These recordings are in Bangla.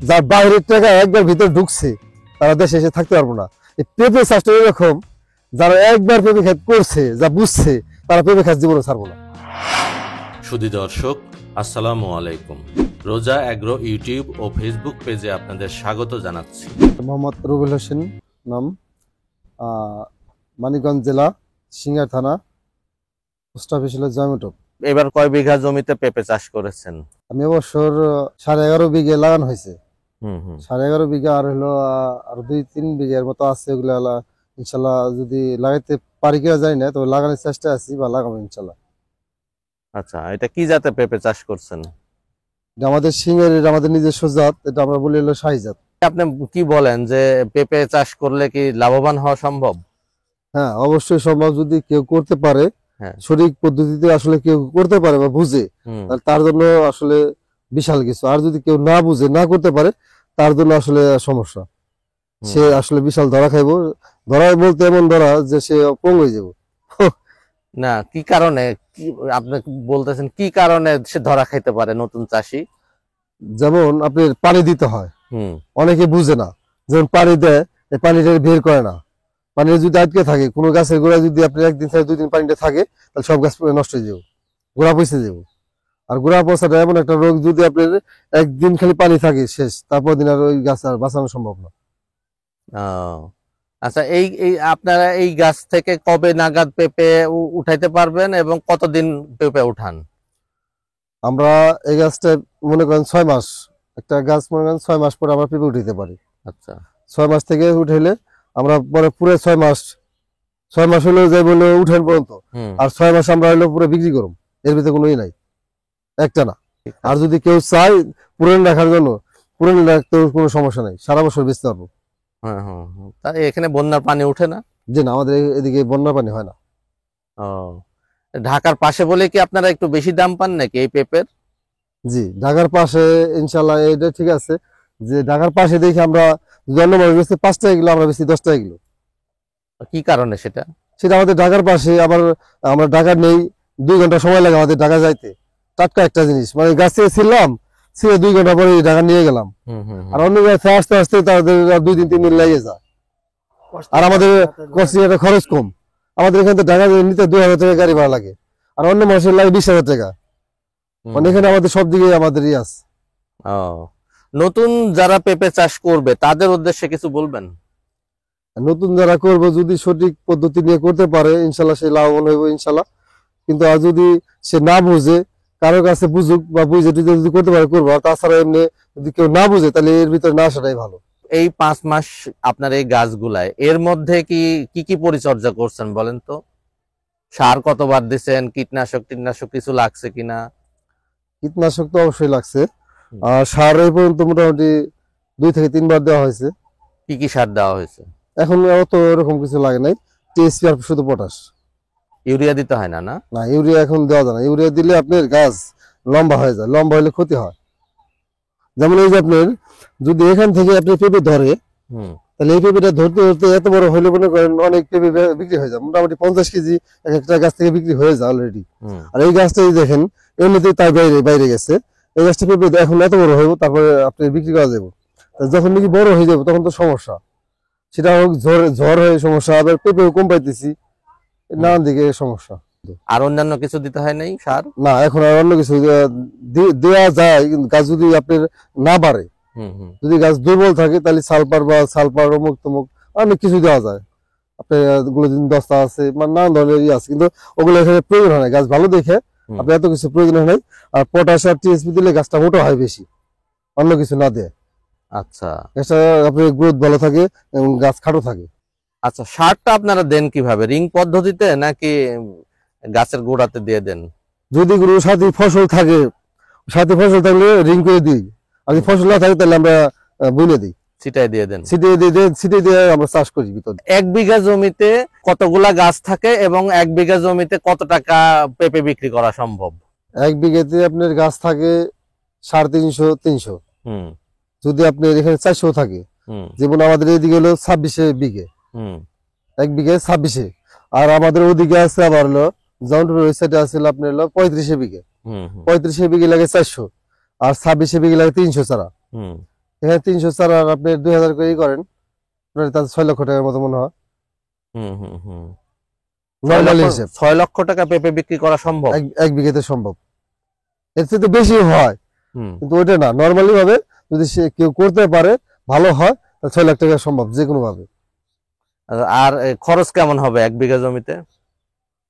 যার বাইরের টাকা একবার ভিতর ঢুকছে তারা দেশে এসে থাকতে পারবো না। এই পেঁপে চাষটা এরকম, যারা একবার পেঁপে ক্ষেত করছে, যা বুঝছে, তারা পেঁপে ক্ষেত জীবনে ছাড়বো না। সুধী দর্শক, আসসালামু আলাইকুম। রোজা এগ্রো ইউটিউব ও ফেসবুক পেজে আপনাদের স্বাগত জানাচ্ছি। মোহাম্মদ রুবেল হোসেন নাম, মানিকগঞ্জ জেলা, সিঙ্গার থানা, পোস্ট অফিস হলো জয়মটক। এবার কয় বিঘা জমিতে পেঁপে চাষ করেছেন? আমি অবসর 11.5 বিঘে লাগানো হয়েছে। 11.5 বিঘা আর হলো আর 2-3 বিঘার মতো আছে। ওগুলা ইনশাল্লাহ যদি লাগাইতে পারি কিনা জানি না, তবে লাগানোর চেষ্টা আছি বা লাগাবো ইনশাল্লাহ। আচ্ছা, এটা কি জাতের পেঁপে চাষ করছেন? আমাদের সিঙ্গার, আমাদের নিজস্ব জাত, এটা আমরা বলি হলো শাহী জাত। আপনি কি বলেন যে পেঁপে চাষ করলে কি লাভবান হওয়া সম্ভব? হ্যাঁ, অবশ্যই সম্ভব, যদি কেউ করতে পারে, হ্যাঁ, সঠিক পদ্ধতিতে আসলে কেউ করতে পারে বা বুঝে, তার জন্য আসলে বিশাল কিছু। আর যদি কেউ না বুঝে, না করতে পারে, তার জন্য আসলে সমস্যা। সে আসলে বিশাল ধরা খাইব। ধরা বলতে এমন ধরা যে সে পঙ্গু হয়ে যাব। না, কি কারণে, কি আপনি বলতেছেন, কি কারণে সে ধরা খাইতে পারে নতুন চাষি? যেমন আপনি পানি দিতে হয়, অনেকে বুঝে না। যেমন পানি দেয়, এই পানিটা বের করে না। পানি যদি আটকে থাকে, কোনো গাছের গোড়া যদি আপনি 1 দিন থেকে 2 দিন পানিটা থাকে, তাহলে সব গাছ নষ্ট হয়ে যাবে, গোড়া পচে যাবে। আর গোড়া পচাটা এমন একটা রোগ, যদি আপনার 1 দিন খালি পানি থাকে, শেষ, তারপর দিন আর ওই গাছ আর বাঁচানো সম্ভব না। আচ্ছা, এই আপনারা এই গাছ থেকে কবে নাগাদ পেঁপে উঠাইতে পারবেন এবং কতদিন পেঁপে উঠান? আমরা এই গাছটা মনে করেন 6 মাস, একটা গাছ মনে করেন 6 মাস পরে আমরা পেঁপে উঠাইতে পারি। আচ্ছা, 6 মাস থেকে উঠাইলে আমরা পরে পুরো 6 মাস হলো যাই বলে উঠেন পর্যন্ত, আর 6 মাস আমরা হলো পুরো বিক্রি করব। এর ভিতরে কোনো নাই, একটা না। আর যদি কেউ চায় পুরান রাখার জন্য, পুরান রাখতে কোনো সমস্যা নাই, সারা বছর বেচতে পারবো। তা এখানে বন্যার পানি উঠে না? যে না, আমাদের এদিকে বন্যা পানি হয় না। ঢাকার পাশে বলে কি আপনারা একটু বেশি দাম পান নাকি এই পেঁপের? জি, ঢাকার পাশে ইনশাল্লাহ এটা ঠিক আছে, যে ঢাকার পাশে দেখি আমরা অন্য মানুষ বেশি 5 টাকা কিলো, আমরা বেশি 10 টাকা কিলো। কি কারণে সেটা? আমাদের ঢাকার পাশে, আবার আমরা ঢাকা নেই, 2 ঘন্টা সময় লাগে আমাদের ঢাকা যাইতে। টাটকা একটা জিনিস, মানে গাছ থেকে ছিলাম, 2 ঘন্টা পরে ঢাকা নিয়ে গেলাম। আর অন্য গাছে আসতে আসতে তাদের 2-3 দিন লেগে যায়। আর আমাদের খরচ কম। আমাদের এখানে ঢাকা নিতে 2000 টাকা গাড়ি ভাড়া লাগে, আর অন্য মানুষের লাগে 20,000 টাকা। মানে এখানে আমাদের সব দিকে আমাদের আছে। নতুন যারা পেঁপে চাষ করবে তাদের উদ্দেশ্যে কিছু বলবেন? নতুন যারা করবে, যদি সঠিক পদ্ধতি নিয়ে করতে পারে, ইনশাল্লাহ সে লাভবান হইব ইনশাল্লাহ। কিন্তু আর যদি সে না বুঝে, কারো কাছে বুঝুক বা বুঝে যদি করতে পারে করবো। আর তাছাড়া এমনি যদি কেউ না বুঝে, তাহলে এর ভিতরে না আসাটাই ভালো। এই 5 মাস আপনার এই গাছগুলায় এর মধ্যে কি কি পরিচর্যা করছেন বলেন তো? সার কতবার দিচ্ছেন? কীটনাশক কিছু লাগছে কিনা? কীটনাশক তো অবশ্যই লাগছে, আর সার এই পর্যন্ত মোটামুটি 2 থেকে 3 বার দেওয়া হয়েছে। কি কি সার দেওয়া হয়েছে? এখন অত এরকম কিছু লাগে নাই, টিএসপি আর শুধু পটাশ। ইউরিয়া দিতে হয় না? না, ইউরিয়া এখন দেওয়া যায় না। ইউরিয়া দিলে আপনার গাছ লম্বা হয়ে যায়, লম্বা হলে ক্ষতি হয়। যেমন এই যে আপনার যদি এখান থেকে আপনি পেঁপে ধরে, তাহলে এই পেঁপেটা ধরতে ধরতে এত বড় হইলে মনে করেন অনেক পেঁপে বিক্রি হয়ে যায়, মোটামুটি 50 কেজি একটা গাছ থেকে বিক্রি হয়ে যায় অলরেডি। আর এই গাছটা দেখেন এমনিতেই তার বাইরে গেছে। এই গাছটা পেঁপে এখন এত বড় হইব, তারপরে আপনি বিক্রি করা যাবে। যখন নাকি বড় হয়ে যাবে তখন তো সমস্যা, সেটা হোক ঝড় হয়ে সমস্যা, আবার পেঁপেও কম পাইতেছি, নানান দিকে সমস্যা। আর অন্যান্য কিছু দিতে হয় নাই সার? না, এখন আর অন্য কিছু দেওয়া যায়, কিন্তু গাছ যদি আপনার না বাড়ে, যদি গাছ দুর্বল থাকে, তাহলে সালফার অমুক তমুক অনেক কিছু দেওয়া যায়। আপনার গ্লোজিন দস্তা আছে, মানে নানান ধরনের আছে, কিন্তু ওগুলো এখানে প্রয়োজন হয় না। গাছ ভালো দেখে আপনার এত কিছু প্রয়োজন হয় নাই। আর পটাশ আর টিএসপি দিলে গাছটা মোটা হয় বেশি, অন্য কিছু না দেয়। আচ্ছা, গাছটা আপনার গ্রোথ ভালো থাকে এবং গাছ খাটো থাকে। আচ্ছা, সারটা আপনারা দেন কিভাবে? রিং পদ্ধতিতে নাকি গাছের গোড়াতে দিয়ে দেন? যদি কোনো সাথী ফসল থাকে, থাকলে রিং করে দিই। আর যদি ফসল না থাকে, তাহলে আমরা বুনে দিই, ছিটাই দিয়ে দেন। ছিটিয়ে দিয়ে আমরা চাষ করি ভিতরে। 1 বিঘা জমিতে কতগুলা গাছ থাকে এবং 1 বিঘা জমিতে কত টাকা পেঁপে বিক্রি করা সম্ভব? 1 বিঘাতে আপনার গাছ থাকে 350-300। যদি আপনার এখানে 400 থাকে, যেমন আমাদের এইদিকে হলো 26 বিঘে, 1 বিঘায় 26। আর আমাদের ওদিকে আছে আবার হলো জৌনপুর ওই সাইডে আছে আপনার হলো 35 বিঘে। 35 বিঘে লাগে 400, আর 26 বিঘে লাগে 300 ছাড়া। এখানে 300 চারা আর আপনি 2000 করে করেন, আপনার তাতে 6 লক্ষ টাকার মতো মনে হয় হুম হুম হুম নর্মালি হিসেব। 6 লক্ষ টাকা পেঁপে বিক্রি করা সম্ভব? এক বিঘাতে সম্ভব, এর থেকে বেশি হয় হুম। কিন্তু ওইটা না, নর্মালি ভাবে যদি সে কেউ করতে পারে ভালো হয়, তাহলে 6 লাখ টাকা সম্ভব যে কোনো ভাবে। আর খরচ কেমন হবে 1 বিঘা জমিতে?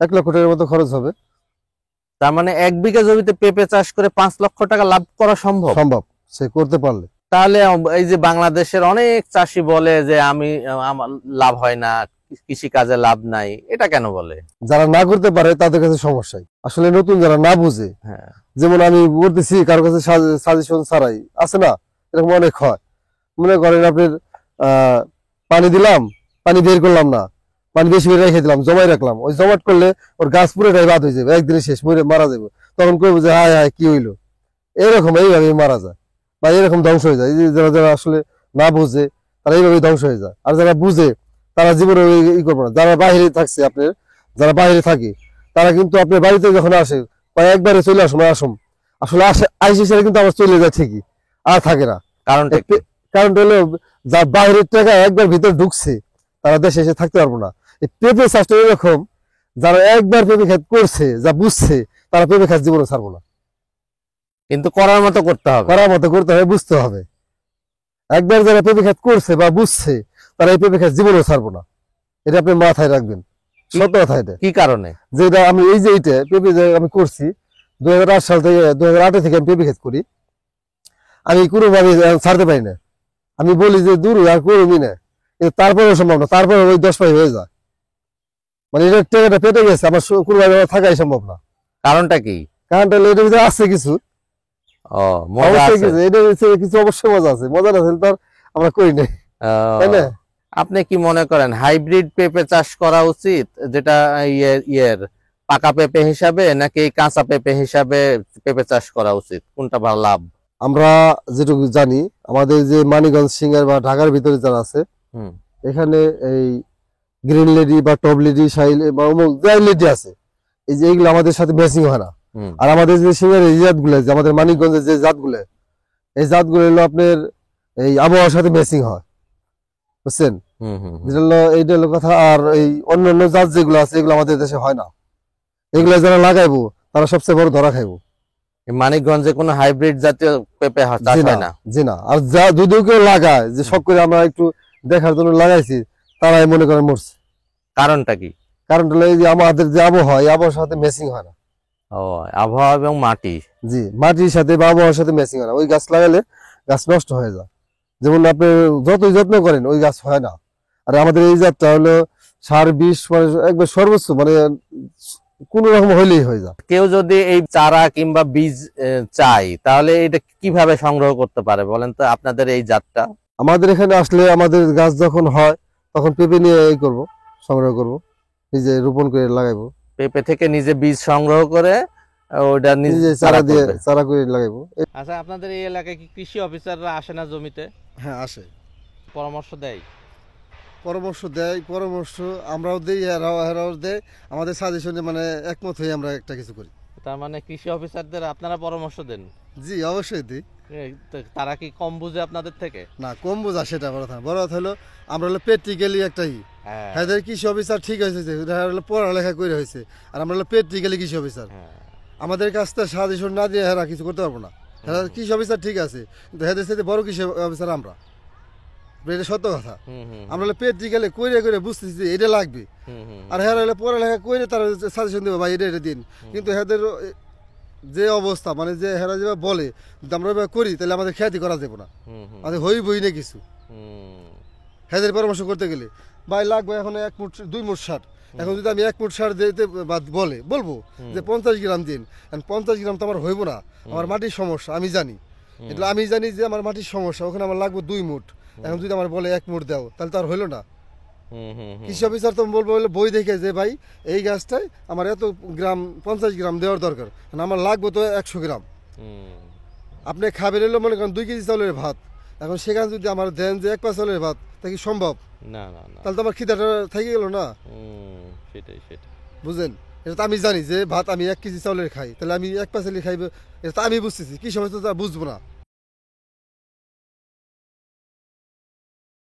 1 লক্ষ টাকার মতো খরচ হবে। তার মানে 1 বিঘা জমিতে পেঁপে চাষ করে 5 লক্ষ টাকা লাভ করা সম্ভব? সম্ভব, সে করতে পারলে। তাহলে এই যে বাংলাদেশের অনেক চাষি বলে যে আমার লাভ হয় না, কৃষি কাজে লাভ নাই, এটা কেন বলে? যারা না করতে পারে তাদের কাছে সমস্যাই, আসলে নতুন যারা না বুঝে, হ্যাঁ। যেমন আমি বলতেছি কারো কাছে সাজেশন ছাড়াই আছে না, এরকম অনেক হয়। মনে করেন আপনার পানি দিলাম, পানি বের করলাম না, পানি বেশি করে রেখে দিলাম, জমাই রাখলাম, ওই জমাট করলে ওর গাছ পুরোটাই বাদ হয়ে যাবে, একদিনে শেষ, মারা যাবে। তখন কইবো যে হায় হায় কি হইলো, এরকম এইভাবে মারা যায় বা এরকম ধ্বংস হয়ে যায়। এই যে যারা যারা আসলে না বুঝে তারা এইভাবে ধ্বংস হয়ে যায়, আর যারা বুঝে তারা জীবনে ই করবে না। যারা বাইরে থাকছে, আপনার যারা বাইরে থাকে তারা কিন্তু আপনার বাড়িতে যখন আসে একবারে চলে আসুন আসুন, আসলে আইসি সেটা কিন্তু আবার চলে যায় ঠিকই, আর থাকে না। কারণটা কি? কারণটা হলো যার বাইরের টাকা একবার ভিতর ঢুকছে তারা দেশে এসে থাকতে পারবো না। এই পেঁপে চাষটা এরকম, যারা একবার পেঁপে খেত করছে, যা বুঝছে, তারা পেঁপে খাত জীবনে ছাড়বো না। কিন্তু করার মতো করতে হবে, করার মতো করতে হবে, বুঝতে হবে। একবার যারা পেঁপে খেত করছে বা বুঝছে, তারা এই পেঁপে খাত জীবনেও ছাড়বো না। এটা আপনি মাথায় রাখবেন, সত্য কথা এটা। কি কারণে? যেটা আমি এই যে এইটা পেঁপে যে আমি করছি 2008 সাল থেকে, 2008 থেকে আমি পেঁপে খেত করি, আমি কোনোভাবে ছাড়তে পারি না। আমি বলি যে দূর আর করবি না, কিন্তু তারপরেও সম্ভব না, তারপরে ওই 10 পাই হয়ে যায়। মানে এটা টাকাটা পেটে গেছে, আমার কোনোভাবে থাকাই সম্ভব না। কারণটা কি? কারণটা হলো এটার ভিতরে আছে কিছু, ও মজা অবশ্যই আছে। কিছু, এটার ভিতরে কিছু অবশ্যই মজা আছে, মজা না থাকলে তো আর আমরা করি নাই, তাই না? আপনি কি মনে করেন হাইব্রিড পেঁপে চাষ করা উচিত, যেটা ইয়ের পাকা পেঁপে হিসাবে, নাকি কাঁচা পেঁপে হিসাবে পেঁপে চাষ করা উচিত? কোনটা ভালো লাভ? আমরা যেটুকু জানি, আমাদের যে মানিকগঞ্জ, সিঙ্গার বা ঢাকার ভিতরে যারা আছে, এখানে এই গ্রিন লেডি বা টপ লেডি, শাইল বা অমুক যাই লেডি আছে, এই যে এইগুলো আমাদের সাথে ম্যাচিং হয় না। আর আমাদের যে সিঙ্গার এই জাতগুলো, যে আমাদের মানিকগঞ্জের যে জাতগুলো, এই জাতগুলো হলো আপনার এই আবহাওয়ার সাথে ম্যাচিং হয়, বুঝছেন? যেটা হলো এইটা হলো কথা। আর এই অন্যান্য জাত যেগুলো আছে, এগুলো আমাদের দেশে হয় না। এগুলো যারা লাগাইবো তারা সবচেয়ে বড় ধরা খাইবো। মানিকগঞ্জে কোনো হাইব্রিড জাতীয় পেঁপে চাষ হয় না? জি না। আর যা যদিও কেউ লাগায়, যে শখ করে আমরা একটু দেখার জন্য লাগাইছি, তারাই মনে করেন মরছে। কারণটা কি? কারণটা হলো এই যে আমাদের যে আবহাওয়া, এই আবহাওয়ার সাথে ম্যাচিং হয় না। ও, আবহাওয়া এবং মাটি। জি, মাটির সাথে বা আবহাওয়ার সাথে ম্যাচিং হয় না, ওই গাছ লাগালে গাছ নষ্ট হয়ে যায়। যেমন আপনি যতই যত্ন করেন ওই গাছ হয় না। আর আমাদের এই জাতটা হলো সার বিষ, মানে একবার সর্বোচ্চ, মানে কোন রকম হইলেই হয়ে যায়। কেউ যদি এই চারা কিংবা বীজ চাই, তাহলে এটা কিভাবে সংগ্রহ করতে পারে বলেন তো, আপনাদের এই জাতটা? আমাদের এখানে আসলে আমাদের গাছ যখন হয় তখন পেঁপে নিয়ে এই করব, সংগ্রহ করব, নিজে রোপণ করে লাগাইবো। পেঁপে থেকে নিজে বীজ সংগ্রহ করে ওটা নিজে চারা দিয়ে চারা করে লাগাইবো। আচ্ছা, আপনাদের এই এলাকায় কি কৃষি অফিসাররা আসে না জমিতে? হ্যাঁ, আসে, পরামর্শ দেয়? পরামর্শ দেয়, পরামর্শ আমরাও দিই, এরাও দেয়, আমাদের সাজেশনে মানে একমত হয়ে আমরা একটা কিছু করি। তার মানে কৃষি অফিসারদের আপনারা পরামর্শ দেন? জি, অবশ্যই দিই। তারা কি কম বুঝে আপনাদের থেকে? না, কম বোঝা সেটা বড় কথা। বড় কথা হলো আমরা হলো প্র্যাকটিক্যালি একটাই, হ্যাঁ, কৃষি অফিসার ঠিক হয়েছে, হলো পড়ালেখা করে হয়েছে, আর আমরা হলো প্র্যাকটিক্যালি কৃষি অফিসার। আমাদের কাছ থেকে সাজেশন না দিয়ে এরা কিছু করতে পারবো না। এরা কৃষি অফিসার ঠিক আছে, কিন্তু এদের সাথে বড় কৃষি অফিসার আমরা, এটা সত্য কথা। আমরা হলো প্র্যাকটিক্যালি করে করে বুঝতেছি যে এটা লাগবে, আর হ্যাঁ হলো পড়ালেখা করে তারা সাজেশন দেবো ভাই এটা দিন। কিন্তু এদের যে অবস্থা, মানে যে হেরা যেভাবে বলে, যদি আমরা করি তাহলে আমাদের খ্যাতি করা যাবো না, আমাদের হইবই না কিছু। হেদের পরামর্শ করতে গেলে ভাই লাগবে এখন 1 মুঠ 2 মুঠ সার। এখন যদি আমি 1 মুঠ সার দিতে বলবো যে 50 গ্রাম দিন, 50 গ্রাম তো আমার হইব না, আমার মাটির সমস্যা আমি জানি। এটা আমি জানি যে আমার মাটির সমস্যা, ওখানে আমার লাগবে 2 মুঠ। এখন যদি আমার বলে 1 মুঠ দাও, তাহলে তো আর হইলো না। কৃষি অফিসার তো বলবো বই দেখে যে ভাই এই গাছটায় আমার এত গ্রাম 50 গ্রাম দেওয়ার দরকার, আমার লাগবে তো 100 গ্রাম। আপনি খাবেন এলো মনে করেন 2 কেজি চাউলের ভাত, এখন সেখানে যদি আমার দেন যে 1 পা চাউলের ভাত, তা কি সম্ভব? না না না, তাহলে তো আমার খিদাটা থেকে গেল না। সেটাই সেটাই বুঝলেন? এটা তো আমি জানি যে ভাত আমি 1 কেজি চাউলের খাই, তাহলে আমি 1 পা চাউলের খাইবে, এটা তো আমি বুঝতেছি, কৃষি অফিসার তো বুঝবো না।